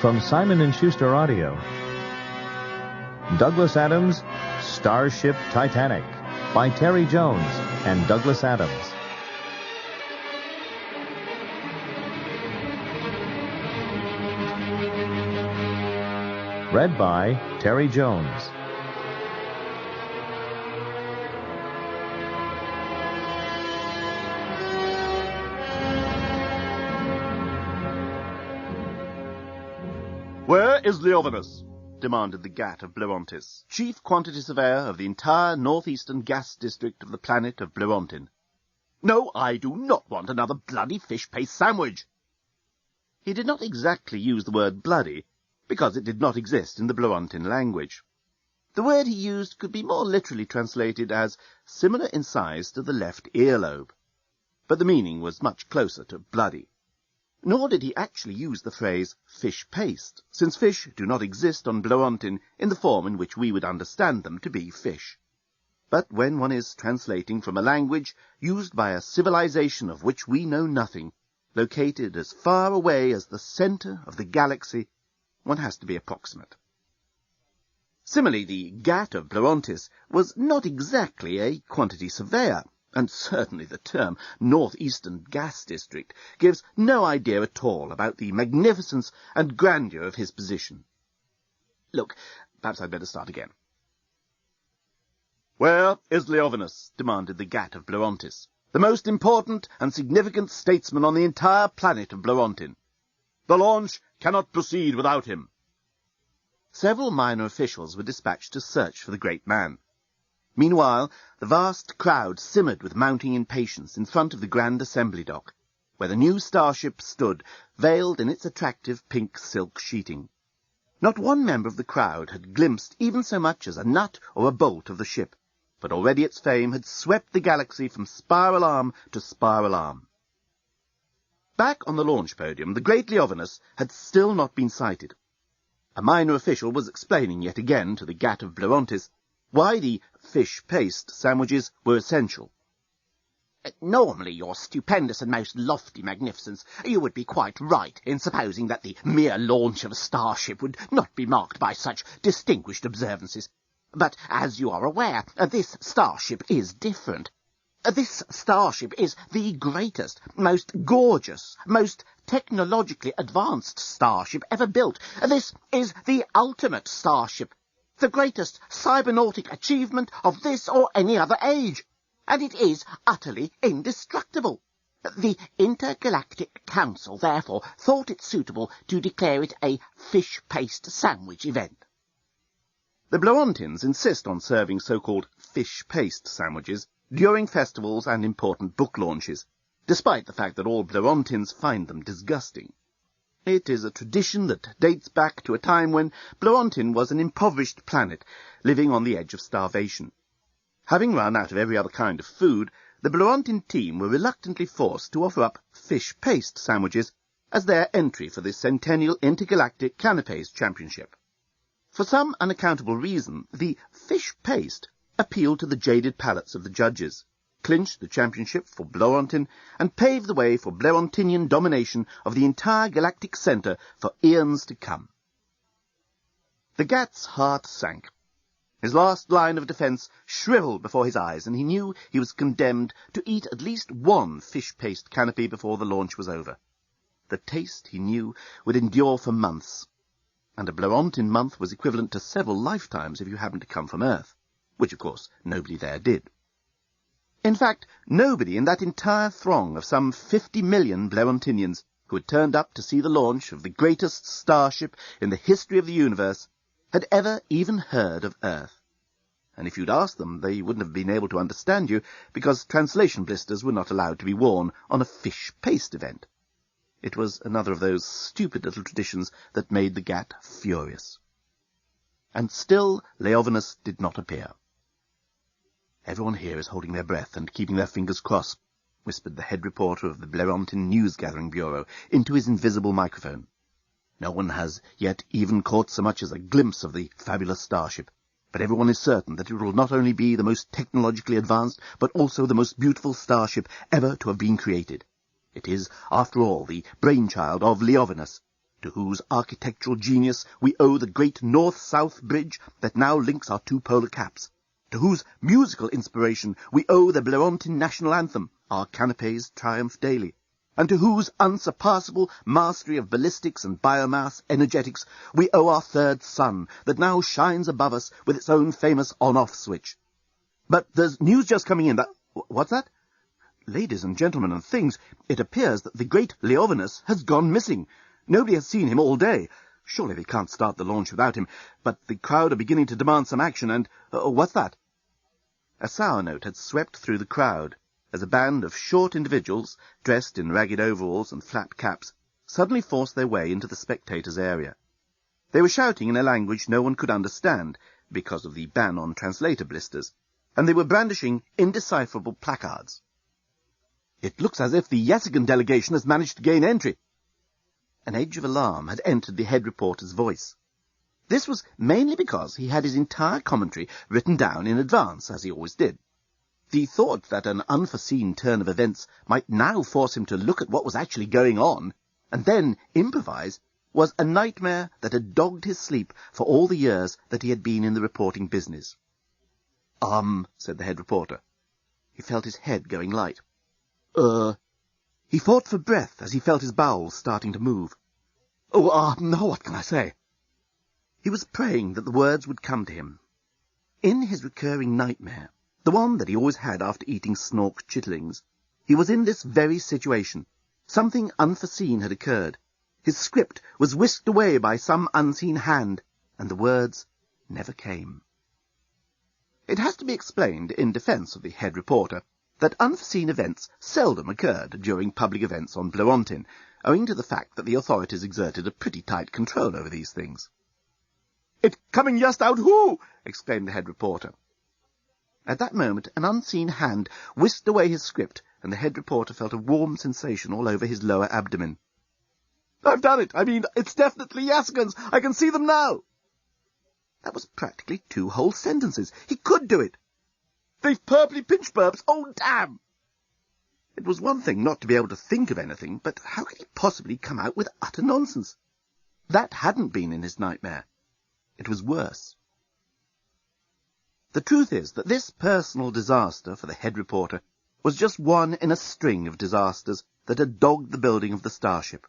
From Simon & Schuster Audio, Douglas Adams' Starship Titanic by Terry Jones and Douglas Adams. Read by Terry Jones. "Where is Leovinus?" demanded the Gat of Blerontis, chief quantity surveyor of the entire northeastern gas district of the planet of Blerontin. "No, I do not want another bloody fish paste sandwich." He did not exactly use the word bloody, because it did not exist in the Blerontin language. The word he used could be more literally translated as similar in size to the left earlobe, but the meaning was much closer to bloody. Nor did he actually use the phrase fish paste, since fish do not exist on Blerontin in the form in which we would understand them to be fish. But when one is translating from a language used by a civilization of which we know nothing, located as far away as the center of the galaxy, one has to be approximate. Similarly, the Gat of Blerontis was not exactly a quantity surveyor, and certainly the term Northeastern Gas District gives no idea at all about the magnificence and grandeur of his position. Look, perhaps I'd better start again. "Where is Leovinus?" demanded the Gat of Blerontis, "the most important and significant statesman on the entire planet of Blerontin. The launch cannot proceed without him." Several minor officials were dispatched to search for the great man. Meanwhile, the vast crowd simmered with mounting impatience in front of the Grand Assembly Dock, where the new starship stood, veiled in its attractive pink silk sheeting. Not one member of the crowd had glimpsed even so much as a nut or a bolt of the ship, but already its fame had swept the galaxy from spiral arm to spiral arm. Back on the launch podium, the great Leovinus had still not been sighted. A minor official was explaining yet again to the Gat of Blerontis why the fish paste sandwiches were essential. "Normally, your stupendous and most lofty magnificence, you would be quite right in supposing that the mere launch of a starship would not be marked by such distinguished observances. But, as you are aware, this starship is different. This starship is the greatest, most gorgeous, most technologically advanced starship ever built. This is the ultimate starship, the greatest cybernautic achievement of this or any other age, and it is utterly indestructible. The Intergalactic Council, therefore, thought it suitable to declare it a fish paste sandwich event." The Blerontins insist on serving so-called fish paste sandwiches during festivals and important book launches, despite the fact that all Blerontins find them disgusting. It is a tradition that dates back to a time when Blerontin was an impoverished planet living on the edge of starvation. Having run out of every other kind of food, the Blerontin team were reluctantly forced to offer up fish paste sandwiches as their entry for the Centennial Intergalactic Canapés Championship. For some unaccountable reason, the fish paste appealed to the jaded palates of the judges, clinched the championship for Blerontin, and paved the way for Blerontinian domination of the entire galactic centre for eons to come. The Gat's heart sank. His last line of defence shrivelled before his eyes, and he knew he was condemned to eat at least one fish paste canopy before the launch was over. The taste, he knew, would endure for months, and a Blerontin month was equivalent to several lifetimes if you happened to come from Earth, which, of course, nobody there did. In fact, nobody in that entire throng of some 50 million Blerontinians who had turned up to see the launch of the greatest starship in the history of the universe had ever even heard of Earth. And if you'd asked them, they wouldn't have been able to understand you, because translation blisters were not allowed to be worn on a fish paste event. It was another of those stupid little traditions that made the Gat furious. And still Leovinus did not appear. "Everyone here is holding their breath and keeping their fingers crossed," whispered the head reporter of the Blerontin News-Gathering Bureau into his invisible microphone. "No one has yet even caught so much as a glimpse of the fabulous starship, but everyone is certain that it will not only be the most technologically advanced, but also the most beautiful starship ever to have been created. It is, after all, the brainchild of Leovinus, to whose architectural genius we owe the great north-south bridge that now links our two polar caps, to whose musical inspiration we owe the Blerontin national anthem, Our Canapes Triumph Daily, and to whose unsurpassable mastery of ballistics and biomass energetics we owe our third sun that now shines above us with its own famous on-off switch. But there's news just coming in that... What's that? Ladies and gentlemen and things, it appears that the great Leovinus has gone missing. Nobody has seen him all day. Surely they can't start the launch without him, but the crowd are beginning to demand some action, and... what's that? A sour note had swept through the crowd, as a band of short individuals, dressed in ragged overalls and flat caps, suddenly forced their way into the spectators' area. They were shouting in a language no one could understand, because of the ban on translator blisters, and they were brandishing indecipherable placards. "It looks as if the Yassigan delegation has managed to gain entry." An edge of alarm had entered the head reporter's voice. This was mainly because he had his entire commentary written down in advance, as he always did. The thought that an unforeseen turn of events might now force him to look at what was actually going on, and then improvise, was a nightmare that had dogged his sleep for all the years that he had been in the reporting business. Said the head reporter. He felt his head going light. He fought for breath as he felt his bowels starting to move. No, what can I say? He was praying that the words would come to him. In his recurring nightmare, the one that he always had after eating snork chitterlings, he was in this very situation. Something unforeseen had occurred. His script was whisked away by some unseen hand, and the words never came. It has to be explained, in defence of the head reporter, that unforeseen events seldom occurred during public events on Blerontin, owing to the fact that the authorities exerted a pretty tight control over these things. "It's coming just out, who?" exclaimed the head reporter. At that moment, an unseen hand whisked away his script, and the head reporter felt a warm sensation all over his lower abdomen. "I've done it! I mean, it's definitely Yassigans! I can see them now!" That was practically 2 whole sentences. He could do it. "They've purply pinch burps! Oh, damn!" It was one thing not to be able to think of anything, but how could he possibly come out with utter nonsense? That hadn't been in his nightmare. It was worse. The truth is that this personal disaster for the head reporter was just one in a string of disasters that had dogged the building of the Starship.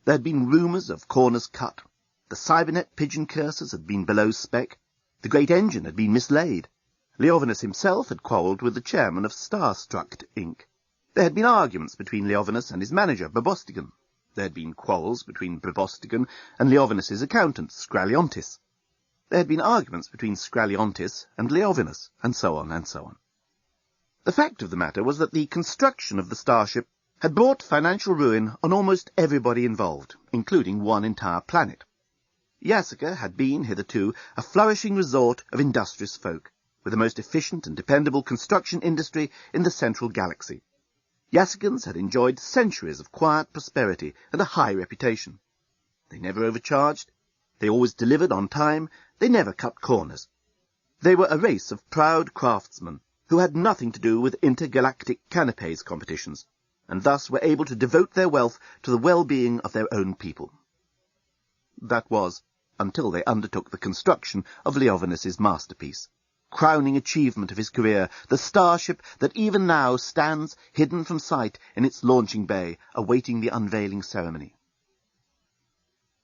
There had been rumours of corners cut. The cybernet pigeon cursors had been below spec. The great engine had been mislaid. Leovinus himself had quarrelled with the chairman of Starstruct, Inc. There had been arguments between Leovinus and his manager, Brebostigan. There had been quarrels between Brebostigan and Leovinus's accountant, Scraliontis. There had been arguments between Scraliontis and Leovinus, and so on and so on. The fact of the matter was that the construction of the Starship had brought financial ruin on almost everybody involved, including one entire planet. Yassica had been, hitherto, a flourishing resort of industrious folk, with the most efficient and dependable construction industry in the central galaxy. Yassigans had enjoyed centuries of quiet prosperity and a high reputation. They never overcharged, they always delivered on time, they never cut corners. They were a race of proud craftsmen who had nothing to do with intergalactic canapes competitions, and thus were able to devote their wealth to the well-being of their own people. That was, until they undertook the construction of Leovinus's masterpiece, crowning achievement of his career, the Starship that even now stands hidden from sight in its launching bay, awaiting the unveiling ceremony.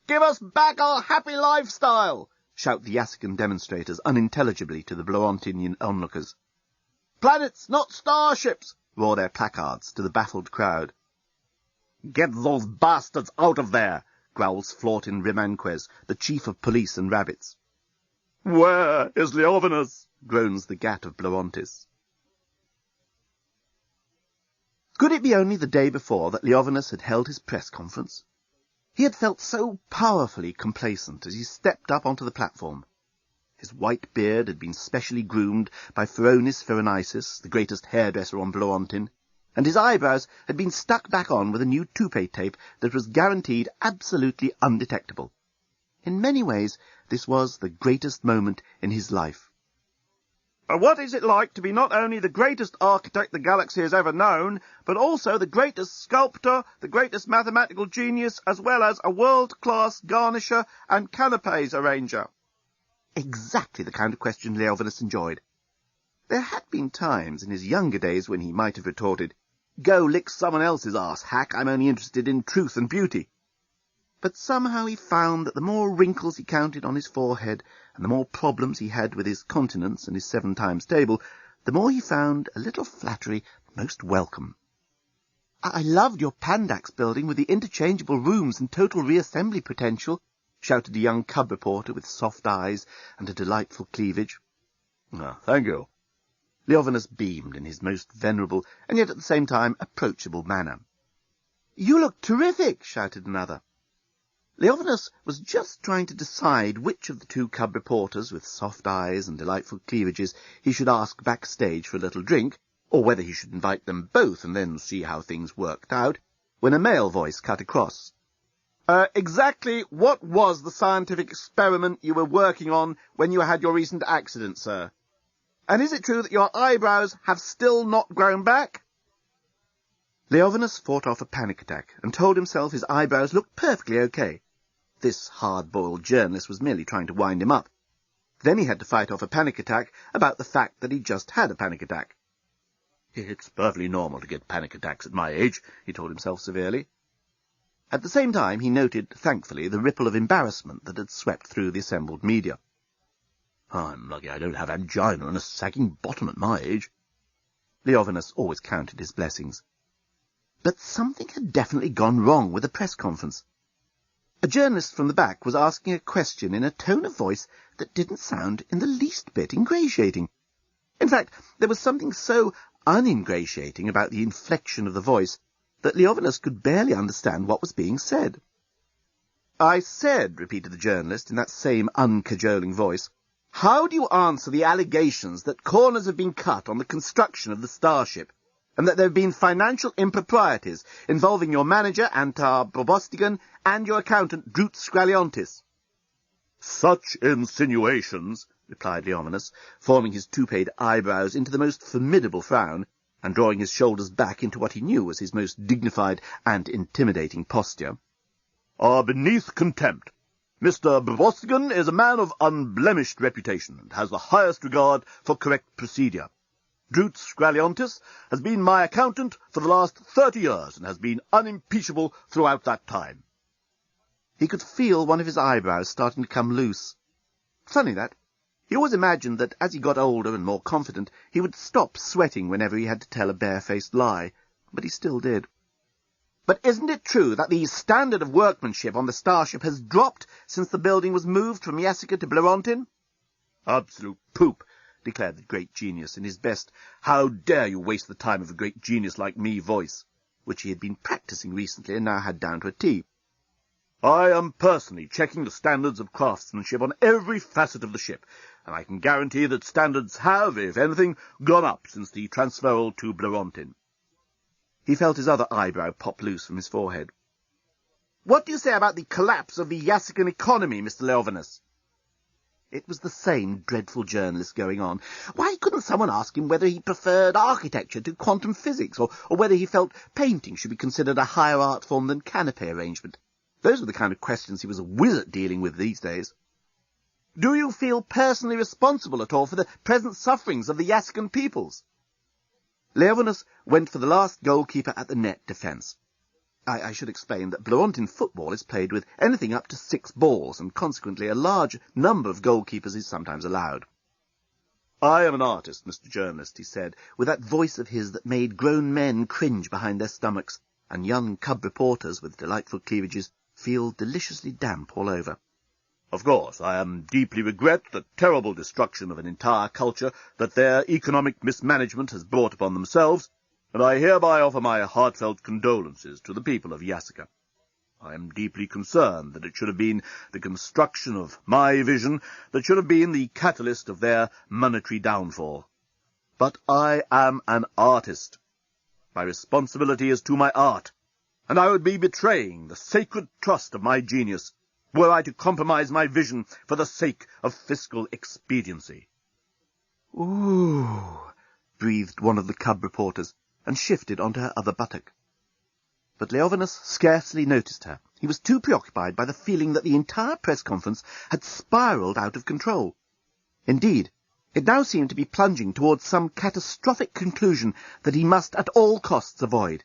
"Give us back our happy lifestyle!" shout the Yassican demonstrators unintelligibly to the Blerontinian onlookers. "Planets, not starships!" roar their placards to the baffled crowd. "Get those bastards out of there!" growls Flortin Rimanquez, the chief of police and rabbits. "Where is Leovinus?" groans the Gat of Blerontis. Could it be only the day before that Leovinus had held his press conference? He had felt so powerfully complacent as he stepped up onto the platform. His white beard had been specially groomed by Feronis Feronisis, the greatest hairdresser on Blerontin, and his eyebrows had been stuck back on with a new toupee tape that was guaranteed absolutely undetectable. In many ways, this was the greatest moment in his life. What is it like to be not only the greatest architect the galaxy has ever known, but also the greatest sculptor, the greatest mathematical genius, as well as a world-class garnisher and canapes arranger? Exactly the kind of question Leovinus enjoyed. There had been times in his younger days when he might have retorted, "Go lick someone else's arse, hack, I'm only interested in truth and beauty." But somehow he found that the more wrinkles he counted on his forehead, and the more problems he had with his continence and his 7 times table, the more he found a little flattery most welcome. "I loved your Pandax building with the interchangeable rooms and total reassembly potential," shouted a young cub reporter with soft eyes and a delightful cleavage. Thank you." Leovinus beamed in his most venerable and yet at the same time approachable manner. "You look terrific," shouted another. Leovinus was just trying to decide which of the 2 cub reporters with soft eyes and delightful cleavages he should ask backstage for a little drink, or whether he should invite them both and then see how things worked out, when a male voice cut across. Exactly what was the scientific experiment you were working on when you had your recent accident, sir? And is it true that your eyebrows have still not grown back?" Leovinus fought off a panic attack and told himself his eyebrows looked perfectly okay. This hard-boiled journalist was merely trying to wind him up. Then he had to fight off a panic attack about the fact that he'd just had a panic attack. "It's perfectly normal to get panic attacks at my age," he told himself severely. At the same time he noted, thankfully, the ripple of embarrassment that had swept through the assembled media. "I'm lucky I don't have angina and a sagging bottom at my age." Leovinus always counted his blessings. But something had definitely gone wrong with the press conference. A journalist from the back was asking a question in a tone of voice that didn't sound in the least bit ingratiating. In fact, there was something so uningratiating about the inflection of the voice that Leovinus could barely understand what was being said. "I said," repeated the journalist in that same uncajoling voice, "how do you answer the allegations that corners have been cut on the construction of the Starship, and that there have been financial improprieties involving your manager, Antar Bobostigan, and your accountant, Drut Scraliontis?" "Such insinuations," replied Leovinus, forming his touped eyebrows into the most formidable frown, and drawing his shoulders back into what he knew was his most dignified and intimidating posture, "are beneath contempt. Mr. Bobostigan is a man of unblemished reputation, and has the highest regard for correct procedure. Drut Scraliontis has been my accountant for the last 30 years, and has been unimpeachable throughout that time." He could feel one of his eyebrows starting to come loose. Funny that. He always imagined that as he got older and more confident, he would stop sweating whenever he had to tell a barefaced lie, but he still did. "But isn't it true that the standard of workmanship on the Starship has dropped since the building was moved from Yasica to Blerontin?" "Absolute poop," declared the great genius in his best "how dare you waste the time of a great genius like me" voice, which he had been practising recently and now had down to a T. "I am personally checking the standards of craftsmanship on every facet of the ship, and I can guarantee that standards have, if anything, gone up since the transferal to Blerontin." He felt his other eyebrow pop loose from his forehead. "What do you say about the collapse of the Yasican economy, Mr. Leovinus?" It was the same dreadful journalist going on. Why couldn't someone ask him whether he preferred architecture to quantum physics, or whether he felt painting should be considered a higher art form than canapé arrangement? Those were the kind of questions he was a whiz at dealing with these days. "Do you feel personally responsible at all for the present sufferings of the Yasican peoples?" Leovinus went for the last goalkeeper at the net defence. I should explain that Blerontin football is played with anything up to 6 balls, and consequently a large number of goalkeepers is sometimes allowed. "I am an artist, Mr. Journalist," he said, with that voice of his that made grown men cringe behind their stomachs, and young cub reporters with delightful cleavages feel deliciously damp all over. "Of course, I deeply regret the terrible destruction of an entire culture that their economic mismanagement has brought upon themselves, and I hereby offer my heartfelt condolences to the people of Yasica. I am deeply concerned that it should have been the construction of my vision that should have been the catalyst of their monetary downfall. But I am an artist. My responsibility is to my art, and I would be betraying the sacred trust of my genius were I to compromise my vision for the sake of fiscal expediency." "Ooh," breathed one of the cub reporters, and shifted onto her other buttock. But Leovinus scarcely noticed her. He was too preoccupied by the feeling that the entire press conference had spiraled out of control. Indeed, it now seemed to be plunging towards some catastrophic conclusion that he must at all costs avoid,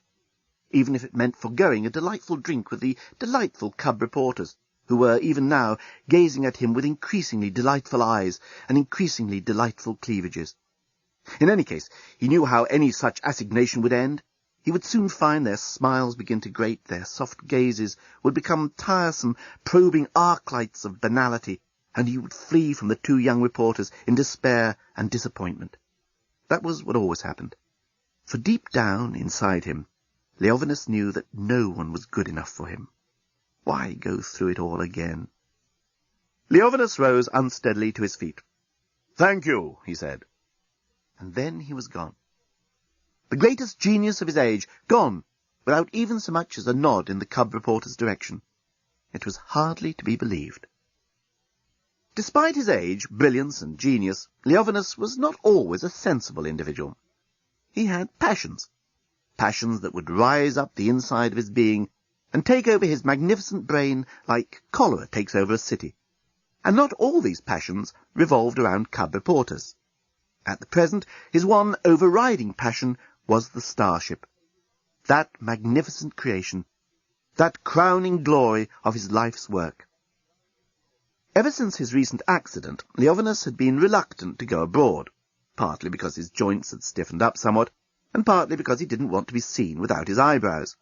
even if it meant foregoing a delightful drink with the delightful cub reporters, who were even now gazing at him with increasingly delightful eyes and increasingly delightful cleavages. In any case, he knew how any such assignation would end. He would soon find their smiles begin to grate, their soft gazes would become tiresome, probing arc-lights of banality, and he would flee from the two young reporters in despair and disappointment. That was what always happened. For deep down inside him, Leovinus knew that no one was good enough for him. Why go through it all again? Leovinus rose unsteadily to his feet. "Thank you," he said. And then he was gone. The greatest genius of his age, gone, without even so much as a nod in the cub reporter's direction. It was hardly to be believed. Despite his age, brilliance, and genius, Leovinus was not always a sensible individual. He had passions that would rise up the inside of his being and take over his magnificent brain like cholera takes over a city. And not all these passions revolved around cub reporters. At the present, his one overriding passion was the Starship, that magnificent creation, that crowning glory of his life's work. Ever since his recent accident, Leovinus had been reluctant to go abroad, partly because his joints had stiffened up somewhat, and partly because he didn't want to be seen without his eyebrows.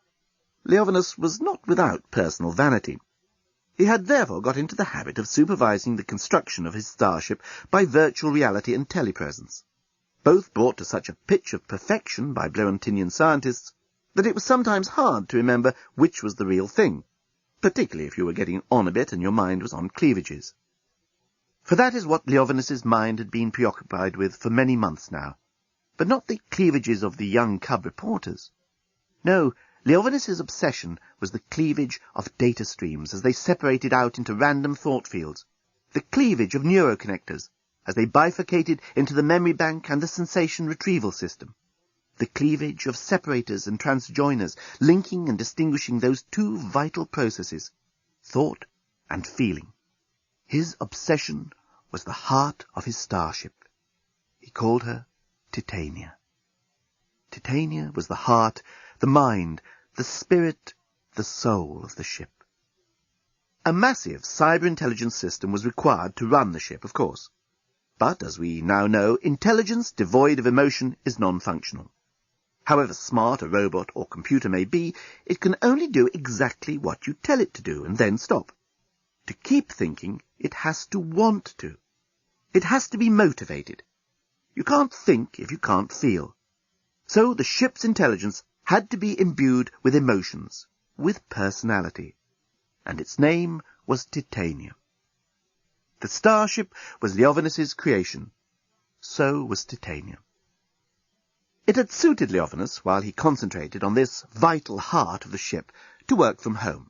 Leovinus was not without personal vanity. He had therefore got into the habit of supervising the construction of his starship by virtual reality and telepresence, both brought to such a pitch of perfection by Bloentinian scientists that it was sometimes hard to remember which was the real thing, particularly if you were getting on a bit and your mind was on cleavages. For that is what Leovinus's mind had been preoccupied with for many months now, but not the cleavages of the young cub reporters. No, Leovinus's obsession was the cleavage of data streams as they separated out into random thought fields, the cleavage of neuroconnectors as they bifurcated into the memory bank and the sensation retrieval system, the cleavage of separators and transjoiners linking and distinguishing those two vital processes, thought and feeling. His obsession was the heart of his starship. He called her Titania. Titania was the heart, the mind, the spirit, the soul of the ship. A massive cyber-intelligence system was required to run the ship, of course. But, as we now know, intelligence devoid of emotion is non-functional. However smart a robot or computer may be, it can only do exactly what you tell it to do and then stop. To keep thinking, it has to want to. It has to be motivated. You can't think if you can't feel. So the ship's intelligence had to be imbued with emotions, with personality. And its name was Titania. The starship was Leovinus's creation. So was Titania. It had suited Leovinus, while he concentrated on this vital heart of the ship, to work from home.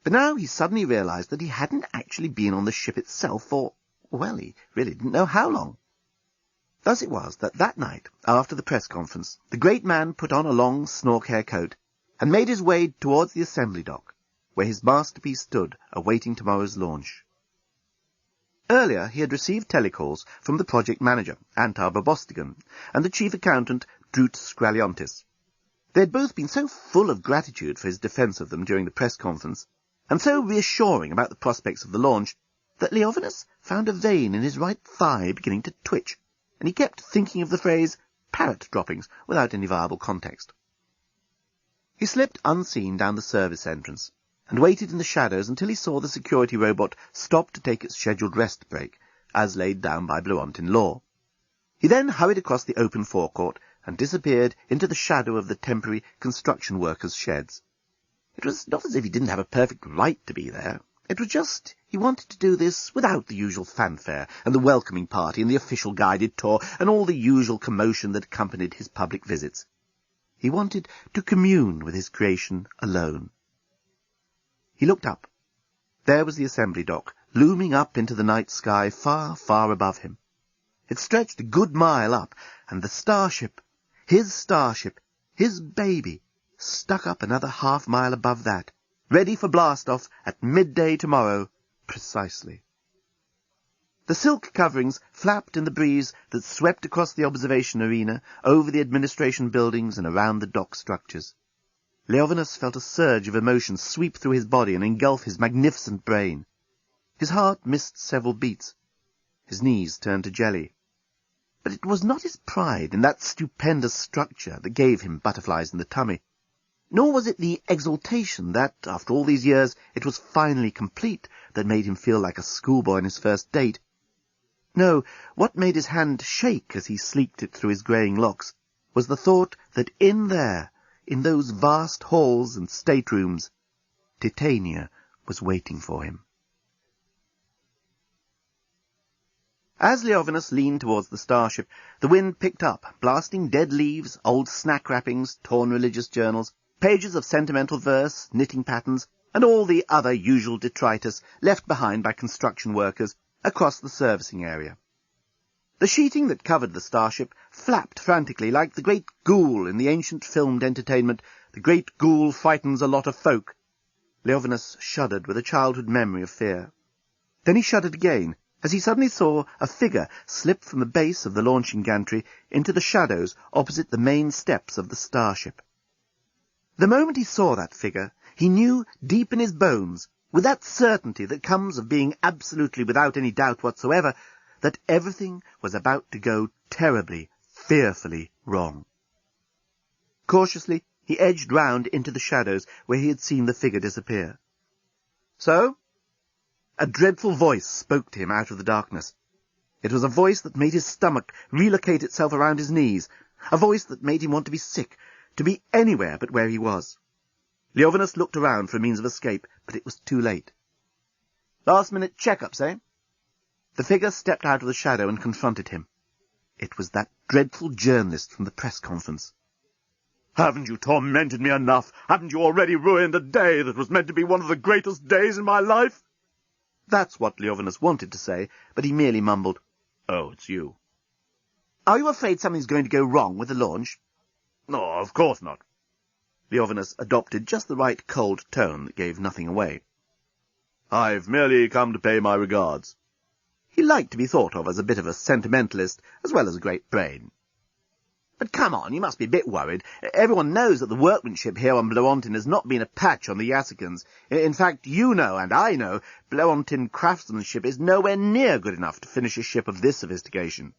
But now he suddenly realized that he hadn't actually been on the ship itself for, well, he really didn't know how long. Thus it was that night, after the press conference, the great man put on a long snork-hair coat and made his way towards the assembly dock, where his masterpiece stood, awaiting tomorrow's launch. Earlier he had received telecalls from the project manager, Antar Bobostigan, and the chief accountant, Drut Skraliontis. They had both been so full of gratitude for his defence of them during the press conference, and so reassuring about the prospects of the launch, that Leovinus found a vein in his right thigh beginning to twitch, and he kept thinking of the phrase parrot droppings without any viable context. He slipped unseen down the service entrance, and waited in the shadows until he saw the security robot stop to take its scheduled rest break, as laid down by Bloentin law. He then hurried across the open forecourt and disappeared into the shadow of the temporary construction workers' sheds. It was not as if he didn't have a perfect right to be there. It was just he wanted to do this without the usual fanfare and the welcoming party and the official guided tour and all the usual commotion that accompanied his public visits. He wanted to commune with his creation alone. He looked up. There was the assembly dock, looming up into the night sky far, far above him. It stretched a good mile up, and the starship, his baby, stuck up another half-mile above that, ready for blast-off at midday tomorrow, precisely. The silk coverings flapped in the breeze that swept across the observation arena, over the administration buildings and around the dock structures. Leovinus felt a surge of emotion sweep through his body and engulf his magnificent brain. His heart missed several beats. His knees turned to jelly. But it was not his pride in that stupendous structure that gave him butterflies in the tummy, nor was it the exultation that, after all these years, it was finally complete that made him feel like a schoolboy on his first date. No, what made his hand shake as he sleeked it through his greying locks was the thought that in there, in those vast halls and staterooms, Titania was waiting for him. As Leovinus leaned towards the starship, the wind picked up, blasting dead leaves, old snack wrappings, torn religious journals, pages of sentimental verse, knitting patterns, and all the other usual detritus left behind by construction workers across the servicing area. The sheeting that covered the starship flapped frantically like the great ghoul in the ancient filmed entertainment, The Great Ghoul Frightens a Lot of Folk. Leovinus shuddered with a childhood memory of fear. Then he shuddered again, as he suddenly saw a figure slip from the base of the launching gantry into the shadows opposite the main steps of the starship. The moment he saw that figure, he knew deep in his bones, with that certainty that comes of being absolutely without any doubt whatsoever, that everything was about to go terribly, fearfully wrong. Cautiously, he edged round into the shadows where he had seen the figure disappear. So, a dreadful voice spoke to him out of the darkness. It was a voice that made his stomach relocate itself around his knees, a voice that made him want to be sick, to be anywhere but where he was. Leovinus looked around for a means of escape, but it was too late. "Last-minute check-ups, eh?" The figure stepped out of the shadow and confronted him. It was that dreadful journalist from the press conference. "Haven't you tormented me enough? Haven't you already ruined a day that was meant to be one of the greatest days in my life?" That's what Leovinus wanted to say, but he merely mumbled, "Oh, it's you." "Are you afraid something's going to go wrong with the launch?" "No, of course not." Leovinus adopted just the right cold tone that gave nothing away. "I've merely come to pay my regards." He liked to be thought of as a bit of a sentimentalist, as well as a great brain. "But come on, you must be a bit worried. Everyone knows that the workmanship here on Blorontin has not been a patch on the Yassicans. In fact, you know, and I know, Blorontin craftsmanship is nowhere near good enough to finish a ship of this sophistication."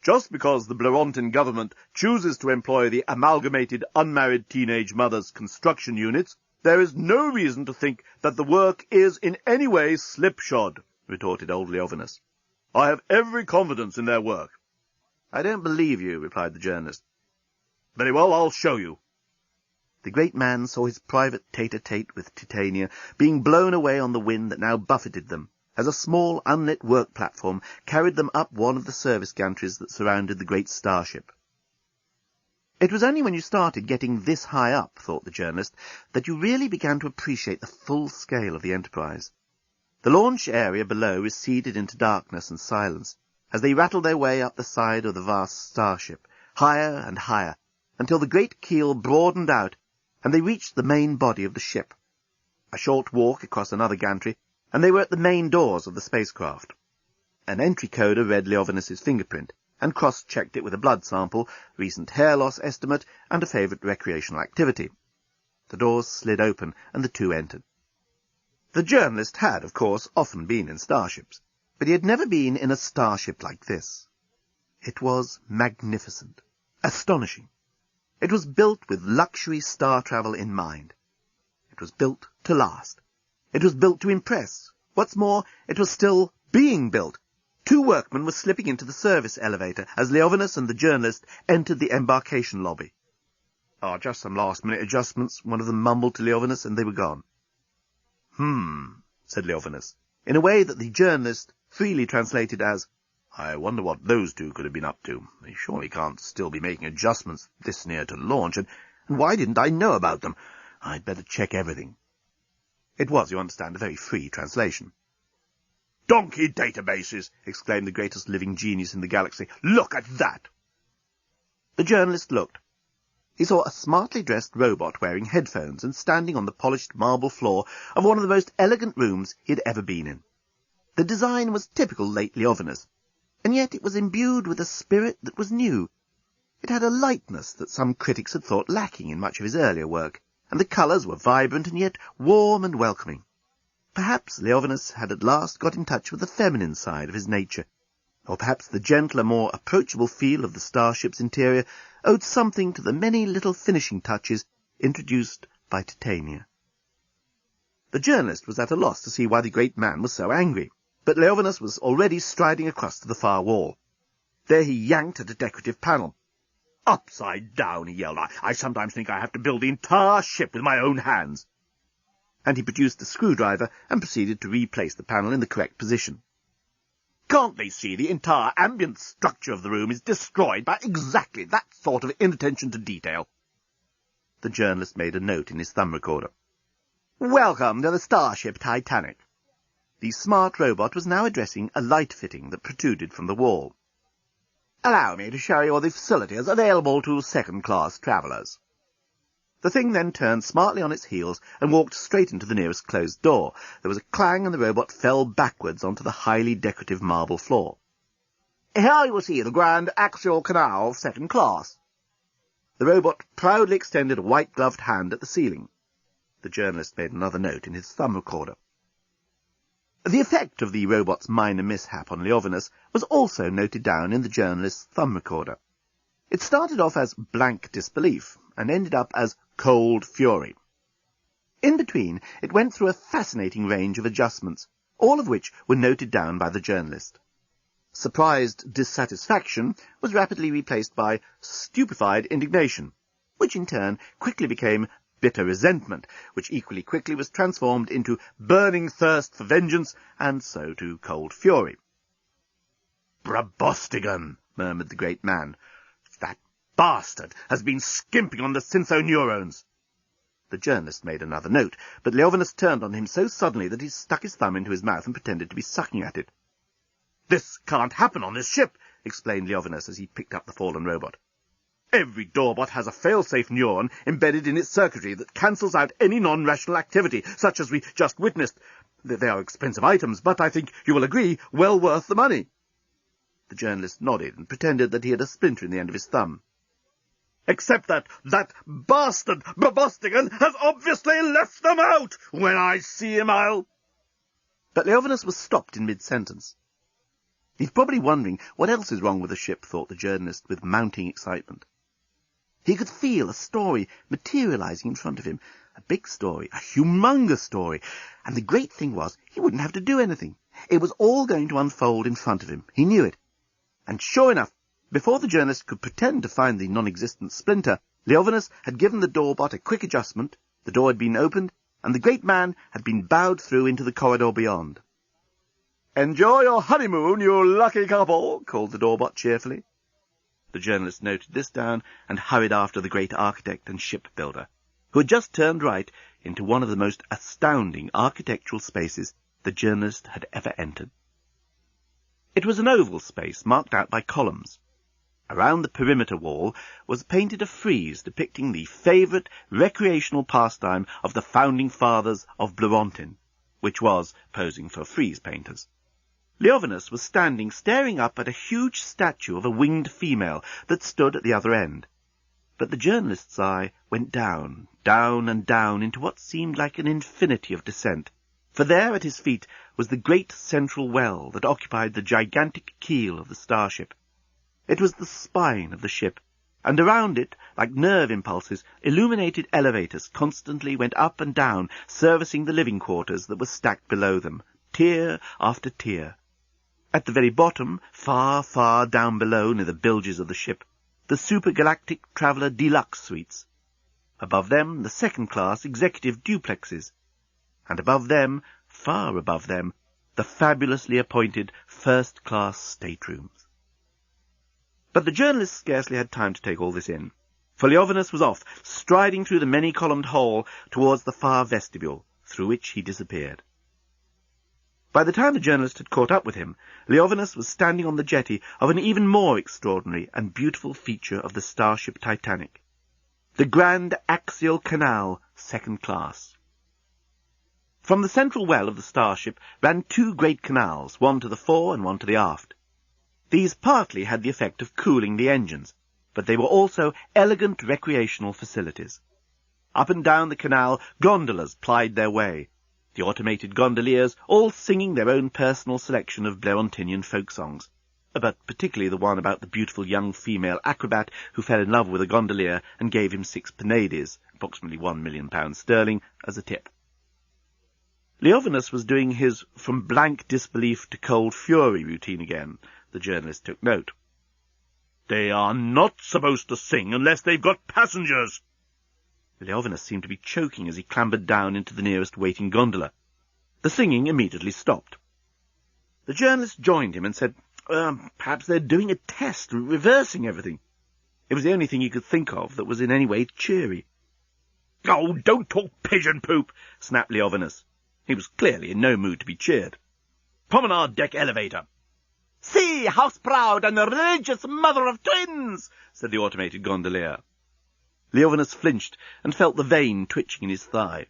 "Just because the Blorontin government chooses to employ the Amalgamated Unmarried Teenage Mothers Construction Units, there is no reason to think that the work is in any way slipshod," retorted old Leovinus. "I have every confidence in their work." "I don't believe you," replied the journalist. "Very well, I'll show you." The great man saw his private tete-a-tete with Titania being blown away on the wind that now buffeted them, as a small unlit work platform carried them up one of the service gantries that surrounded the great starship. It was only when you started getting this high up, thought the journalist, that you really began to appreciate the full scale of the enterprise. The launch area below receded into darkness and silence, as they rattled their way up the side of the vast starship, higher and higher, until the great keel broadened out, and they reached the main body of the ship. A short walk across another gantry, and they were at the main doors of the spacecraft. An entry coder read Leovinus's fingerprint, and cross-checked it with a blood sample, recent hair loss estimate, and a favourite recreational activity. The doors slid open, and the two entered. The journalist had, of course, often been in starships, but he had never been in a starship like this. It was magnificent, astonishing. It was built with luxury star travel in mind. It was built to last. It was built to impress. What's more, it was still being built. Two workmen were slipping into the service elevator as Leovinus and the journalist entered the embarkation lobby. "Oh, just some last-minute adjustments," one of them mumbled to Leovinus, and they were gone. Said Leovinus, in a way that the journalist freely translated as, "I wonder what those two could have been up to. They surely can't still be making adjustments this near to launch, and why didn't I know about them? I'd better check everything." It was, you understand, a very free translation. donkey databases!" exclaimed the greatest living genius in the galaxy. "Look at that!" The journalist looked. He saw a smartly dressed robot wearing headphones and standing on the polished marble floor of one of the most elegant rooms he had ever been in. The design was typical late Leovinus, and yet it was imbued with a spirit that was new. It had a lightness that some critics had thought lacking in much of his earlier work, and the colours were vibrant and yet warm and welcoming. Perhaps Leovinus had at last got in touch with the feminine side of his nature, or perhaps the gentler, more approachable feel of the starship's interior owed something to the many little finishing touches introduced by Titania. The journalist was at a loss to see why the great man was so angry, but Leovinus was already striding across to the far wall. There he yanked at a decorative panel. "Upside down," he yelled. I sometimes think I have to build the entire ship with my own hands." And he produced a screwdriver and proceeded to replace the panel in the correct position. "Can't they see the entire ambient structure of the room is destroyed by exactly that sort of inattention to detail?" The journalist made a note in his thumb recorder. "Welcome to the Starship Titanic." The smart robot was now addressing a light fitting that protruded from the wall. "Allow me to show you the facilities available to second-class travellers." The thing then turned smartly on its heels and walked straight into the nearest closed door. There was a clang, and the robot fell backwards onto the highly decorative marble floor. "Here you will see the grand axial canal of second class." The robot proudly extended a white-gloved hand at the ceiling. The journalist made another note in his thumb recorder. The effect of the robot's minor mishap on Leovinus was also noted down in the journalist's thumb recorder. It started off as blank disbelief and ended up as cold fury. In between, it went through a fascinating range of adjustments, all of which were noted down by the journalist. Surprised dissatisfaction was rapidly replaced by stupefied indignation, which in turn quickly became bitter resentment, which equally quickly was transformed into burning thirst for vengeance, and so to cold fury. "Brabostigan," murmured the great man. "That bastard has been skimping on the synthoneurones." The journalist made another note, but Leovinus turned on him so suddenly that he stuck his thumb into his mouth and pretended to be sucking at it. "This can't happen on this ship," explained Leovinus as he picked up the fallen robot. "Every doorbot has a fail-safe neuron embedded in its circuitry that cancels out any non-rational activity, such as we just witnessed. They are expensive items, but I think you will agree, well worth the money." The journalist nodded and pretended that he had a splinter in the end of his thumb. "Except that bastard Brabostigan has obviously left them out. When I see him, I'll—" But Leovinus was stopped in mid-sentence. "He's probably wondering what else is wrong with the ship," thought the journalist with mounting excitement. He could feel a story materializing in front of him, a big story, a humongous story, and the great thing was he wouldn't have to do anything. It was all going to unfold in front of him. He knew it. And sure enough, before the journalist could pretend to find the non-existent splinter, Leovinus had given the doorbot a quick adjustment, the door had been opened, and the great man had been bowed through into the corridor beyond. "Enjoy your honeymoon, you lucky couple," called the doorbot cheerfully. The journalist noted this down and hurried after the great architect and shipbuilder, who had just turned right into one of the most astounding architectural spaces the journalist had ever entered. It was an oval space marked out by columns. Around the perimeter wall was painted a frieze depicting the favourite recreational pastime of the founding fathers of Blorontin, which was posing for frieze painters. Leovinus was standing staring up at a huge statue of a winged female that stood at the other end. But the journalist's eye went down, down and down into what seemed like an infinity of descent, for there at his feet was the great central well that occupied the gigantic keel of the starship. It was the spine of the ship, and around it, like nerve impulses, illuminated elevators constantly went up and down, servicing the living quarters that were stacked below them, tier after tier. At the very bottom, far, far down below near the bilges of the ship, the supergalactic traveller deluxe suites. Above them, the second-class executive duplexes. And above them, far above them, the fabulously appointed first-class staterooms. But the journalist scarcely had time to take all this in, for Leovinus was off, striding through the many-columned hall towards the far vestibule, through which he disappeared. By the time the journalist had caught up with him, Leovinus was standing on the jetty of an even more extraordinary and beautiful feature of the Starship Titanic, the Grand Axial Canal, second class. From the central well of the Starship ran two great canals, one to the fore and one to the aft. These partly had the effect of cooling the engines, but they were also elegant recreational facilities. Up and down the canal, gondolas plied their way, the automated gondoliers all singing their own personal selection of Blerontinian folk songs, but particularly the one about the beautiful young female acrobat who fell in love with a gondolier and gave him 6 penades, approximately £1 million sterling, as a tip. Leovinus was doing his from blank disbelief to cold fury routine again. The journalist took note. "They are not supposed to sing unless they've got passengers." Leovinus seemed to be choking as he clambered down into the nearest waiting gondola. The singing immediately stopped. The journalist joined him and said, perhaps they're doing a test, reversing everything. It was the only thing he could think of that was in any way cheery. "Oh, don't talk pigeon poop," snapped Leovinus. He was clearly in no mood to be cheered. "Promenade deck elevator." "See, house-proud and religious mother of twins," said the automated gondolier. Leovinus flinched and felt the vein twitching in his thigh.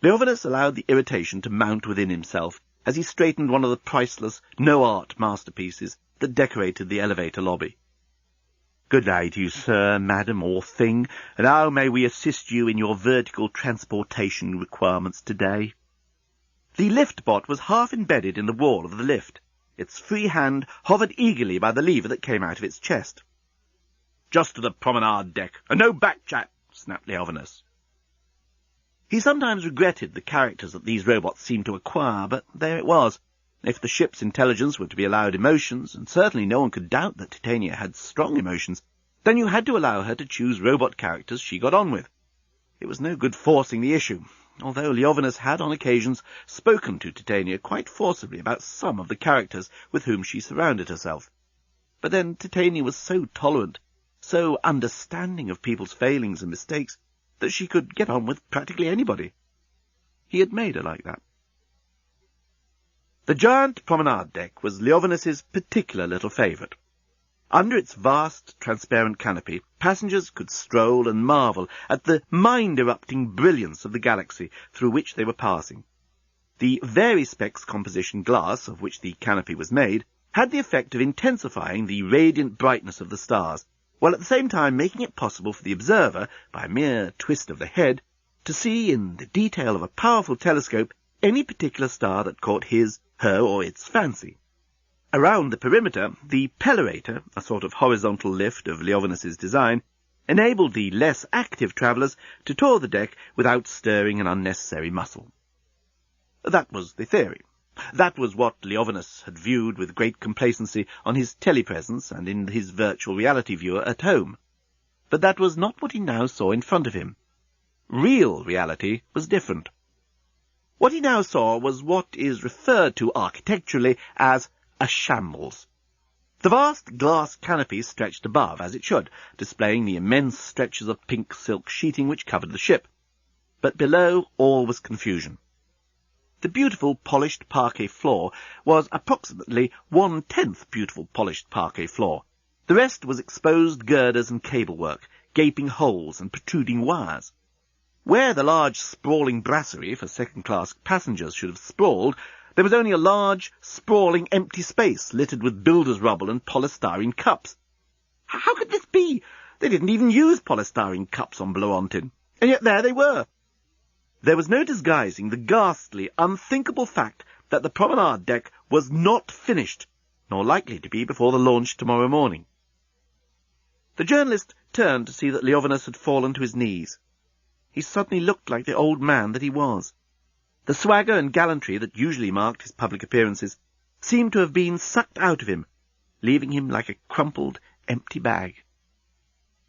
Leovinus allowed the irritation to mount within himself as he straightened one of the priceless, no-art masterpieces that decorated the elevator lobby. "Good day to you, sir, madam, or thing, and how may we assist you in your vertical transportation requirements today?" The lift bot was half embedded in the wall of the lift. Its free hand hovered eagerly by the lever that came out of its chest. "Just to the promenade deck, and no back chat," snapped Leovinus. He sometimes regretted the characters that these robots seemed to acquire, but there it was. If the ship's intelligence were to be allowed emotions, and certainly no one could doubt that Titania had strong emotions, then you had to allow her to choose robot characters she got on with. It was no good forcing the issue, although Leovinus had on occasions spoken to Titania quite forcibly about some of the characters with whom she surrounded herself. But then Titania was so tolerant, so understanding of people's failings and mistakes, that she could get on with practically anybody. He had made her like that. The giant promenade deck was Leovinus's particular little favourite. Under its vast, transparent canopy, passengers could stroll and marvel at the mind-erupting brilliance of the galaxy through which they were passing. The vari-specs composition glass, of which the canopy was made, had the effect of intensifying the radiant brightness of the stars, while at the same time making it possible for the observer, by a mere twist of the head, to see in the detail of a powerful telescope any particular star that caught his, her, or its fancy. Around the perimeter, the pellator, a sort of horizontal lift of Leovinus's design, enabled the less active travellers to tour the deck without stirring an unnecessary muscle. That was the theory. That was what Leovinus had viewed with great complacency on his telepresence and in his virtual reality viewer at home. But that was not what he now saw in front of him. Real reality was different. What he now saw was what is referred to architecturally as a shambles. The vast glass canopy stretched above, as it should, displaying the immense stretches of pink silk sheeting which covered the ship. But below all was confusion. The beautiful polished parquet floor was approximately 1/10 beautiful polished parquet floor. The rest was exposed girders and cablework, gaping holes and protruding wires. Where the large sprawling brasserie for second-class passengers should have sprawled, there was only a large, sprawling, empty space littered with builder's rubble and polystyrene cups. How could this be? They didn't even use polystyrene cups on Blerontin, and yet there they were. There was no disguising the ghastly, unthinkable fact that the promenade deck was not finished, nor likely to be before the launch tomorrow morning. The journalist turned to see that Leovinus had fallen to his knees. He suddenly looked like the old man that he was. The swagger and gallantry that usually marked his public appearances seemed to have been sucked out of him, leaving him like a crumpled, empty bag.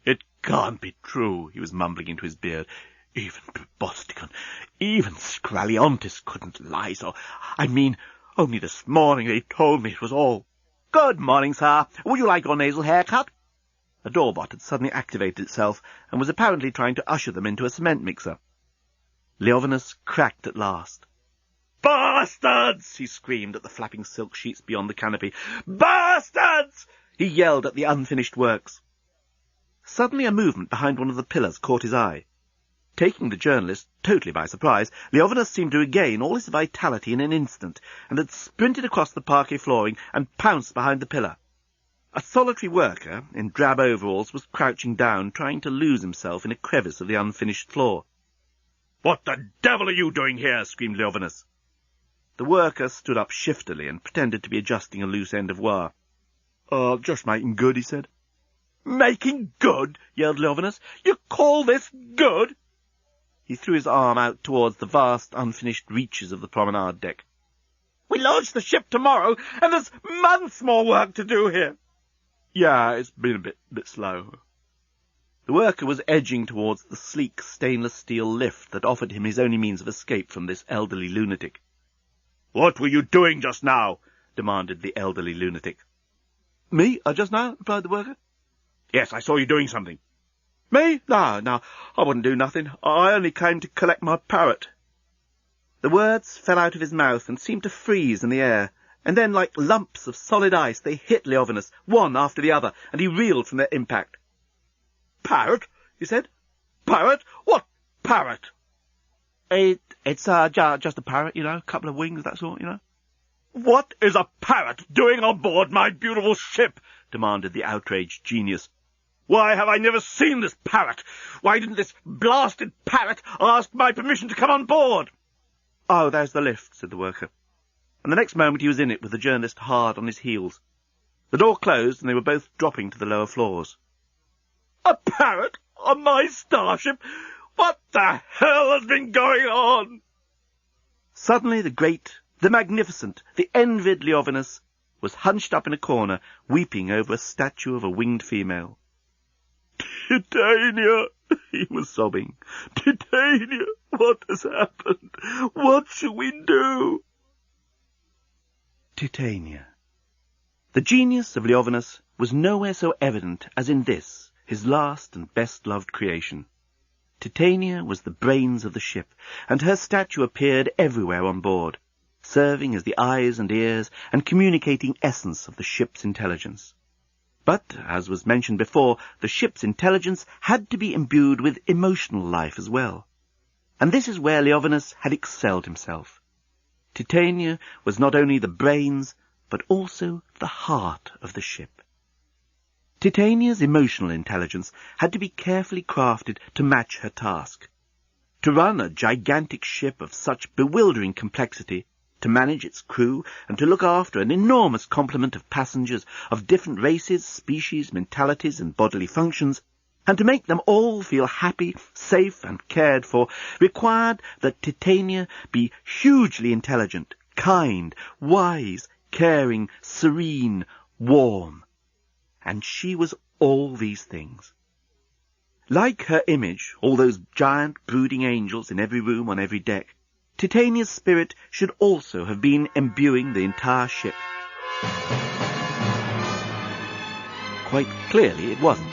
"It can't be true," he was mumbling into his beard. "Even Probosticon, even Scraliontis couldn't lie so. I mean, only this morning they told me it was all." "Good morning, sir. Would you like your nasal hair cut?" A doorbot had suddenly activated itself and was apparently trying to usher them into a cement mixer. Leovinus cracked at last. "Bastards!" he screamed at the flapping silk sheets beyond the canopy. "Bastards!" he yelled at the unfinished works. Suddenly a movement behind one of the pillars caught his eye. Taking the journalist totally by surprise, Leovinus seemed to regain all his vitality in an instant, and had sprinted across the parquet flooring and pounced behind the pillar. A solitary worker in drab overalls was crouching down, trying to lose himself in a crevice of the unfinished floor. "What the devil are you doing here?" screamed Leovinus. The worker stood up shiftily and pretended to be adjusting a loose end of wire. "Just making good," he said. "Making good?" yelled Leovinus. "You call this good?" He threw his arm out towards the vast, unfinished reaches of the promenade deck. "We launch the ship tomorrow, and there's months more work to do here." "Yeah, it's been a bit slow." The worker was edging towards the sleek stainless steel lift that offered him his only means of escape from this elderly lunatic. "What were you doing just now?" demanded the elderly lunatic. "Me? Just now?" replied the worker. "Yes, I saw you doing something." "Me? No, I wouldn't do nothing. I only came to collect my parrot." The words fell out of his mouth and seemed to freeze in the air, and then, like lumps of solid ice, they hit Leovinus, one after the other, and he reeled from their impact. "Parrot?" he said. "Parrot? What parrot?" It's just a parrot, a couple of wings, that sort, "What is a parrot doing on board my beautiful ship?" demanded the outraged genius. "Why have I never seen this parrot? Why didn't this blasted parrot ask my permission to come on board?" "Oh, there's the lift," said the worker. And the next moment he was in it, with the journalist hard on his heels. The door closed, and they were both dropping to the lower floors. "A parrot on my starship? What the hell has been going on?" Suddenly the great, the magnificent, the envied Leovinus was hunched up in a corner, weeping over a statue of a winged female. "Titania," he was sobbing. "Titania, what has happened? What shall we do?" Titania. The genius of Leovinus was nowhere so evident as in this, his last and best-loved creation. Titania was the brains of the ship, and her statue appeared everywhere on board, serving as the eyes and ears and communicating essence of the ship's intelligence. But, as was mentioned before, the ship's intelligence had to be imbued with emotional life as well. And this is where Leovinus had excelled himself. Titania was not only the brains, but also the heart of the ship. Titania's emotional intelligence had to be carefully crafted to match her task. To run a gigantic ship of such bewildering complexity, to manage its crew, and to look after an enormous complement of passengers of different races, species, mentalities, and bodily functions, and to make them all feel happy, safe, and cared for, required that Titania be hugely intelligent, kind, wise, caring, serene, warm. And she was all these things. Like her image, all those giant brooding angels in every room on every deck, Titania's spirit should also have been imbuing the entire ship. Quite clearly it wasn't.